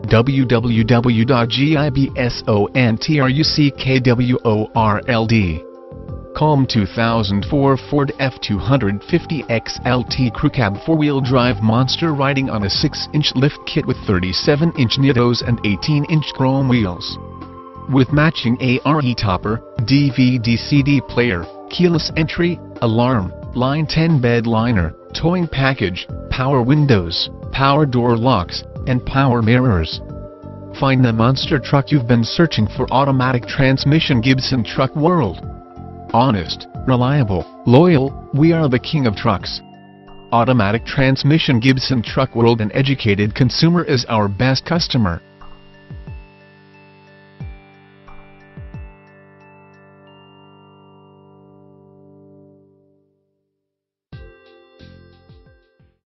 www.gibsontruckworld. Calm 2004 Ford F-250 XLT Crew Cab 4-wheel drive monster riding on a 6-inch lift kit with 37-inch Nittos and 18-inch chrome wheels. With matching ARE topper, DVD-CD player, keyless entry, alarm, Line 10 bed liner, towing package, power windows, power door locks, and power mirrors. Find the monster truck you've been searching for. Automatic transmission Gibson Truck World. Honest, reliable, loyal, we are the king of trucks. Automatic transmission Gibson Truck World. An educated consumer is our best customer.